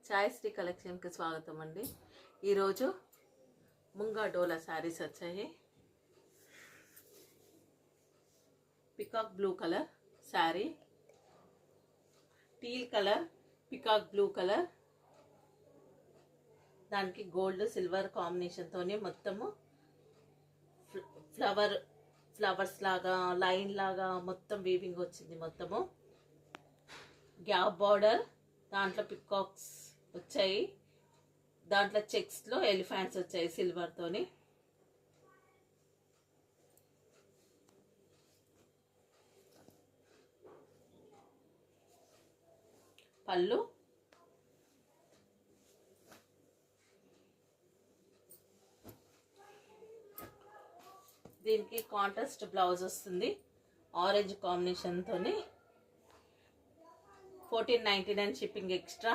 ఛాయశ్రీ కలెక్షన్కి స్వాగతం అండి. ఈరోజు ముంగా డోలా శారీస్ వచ్చాయి. Peacock blue colour sari, teal colour, peacock blue colour, దానికి గోల్డ్ సిల్వర్ కాంబినేషన్తోనే మొత్తము ఫ్లవర్స్ లాగా లైన్ లాగా మొత్తం వీవింగ్ వచ్చింది. మొత్తము గ్యాప్ బార్డర్, దాంట్లో పికాక్స్ వచ్చాయి, దాంట్లో చెక్స్లో ఎలిఫెంట్స్ వచ్చాయి సిల్వర్తోని. పళ్ళు, దీనికి కాంట్రాస్ట్ బ్లౌజ్ వస్తుంది ఆరెంజ్ కాంబినేషన్తోని. 1499 షిప్పింగ్ ఎక్స్ట్రా.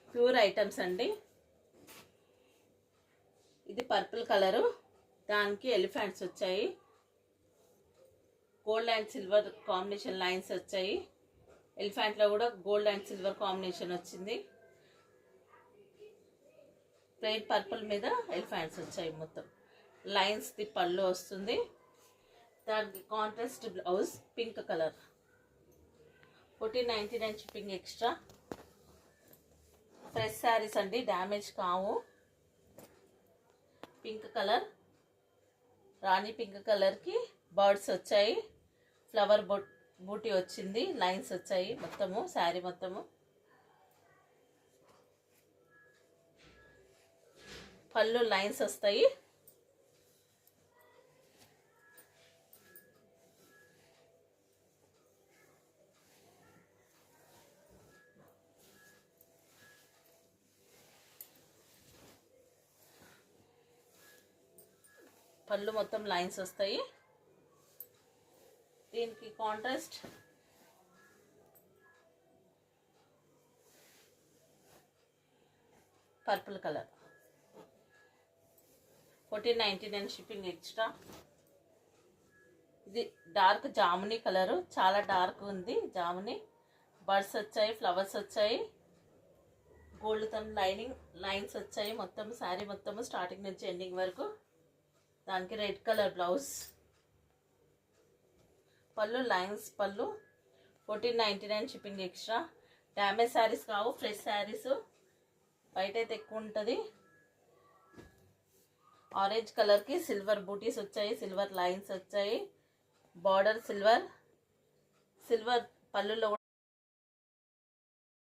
ప్యూర్ ఐటమ్స్ అండి. ఇది పర్పుల్ కలరు, దానికి ఎలిఫెంట్స్ వచ్చాయి, gold and silver combination lines వచ్చాయి. ఎలిఫెంట్లో కూడా గోల్డ్ అండ్ సిల్వర్ కాంబినేషన్ వచ్చింది. ప్లెయిన్ పర్పుల్ మీద ఎలిఫెంట్స్ వచ్చాయి. మొత్తం లైన్స్ ది పళ్ళు వస్తుంది. దానికి contrast blouse pink colour. 1499 shipping extra. Fresh saris అండి, డ్యామేజ్ కావు. పింక్ కలర్, రాణి పింక్ కలర్కి బర్డ్స్ వచ్చాయి, ఫ్లవర్ బూటీ వచ్చింది, లైన్స్ వచ్చాయి మొత్తము శారీ మొత్తము. పళ్ళు లైన్స్ వస్తాయి. పళ్ళు మొత్తం లైన్స్ వస్తాయి. దీనికి contrast purple colour. 1499 shipping extra. ఇది డార్క్ జామునీ కలరు, చాలా డార్క్ ఉంది జామునీ. బర్డ్స్ వచ్చాయి, ఫ్లవర్స్ వచ్చాయి, గోల్డ్ తో లైన్స్ వచ్చాయి మొత్తం శారీ మొత్తము స్టార్టింగ్ నుంచి ఎండింగ్ వరకు. దానికి రెడ్ కలర్ బ్లౌజ్. పళ్ళు లైన్స్ పళ్ళు. 1499 షిప్పింగ్ ఎక్స్ట్రా. డ్యామేజ్ శారీస్ కావు, ఫ్రెష్ శారీస్. బయట అయితే ఎక్కువ ఉంటుంది. ఆరెంజ్ కలర్కి సిల్వర్ బూటీస్ వచ్చాయి, సిల్వర్ లైన్స్ వచ్చాయి, బార్డర్ సిల్వర్ పళ్ళులో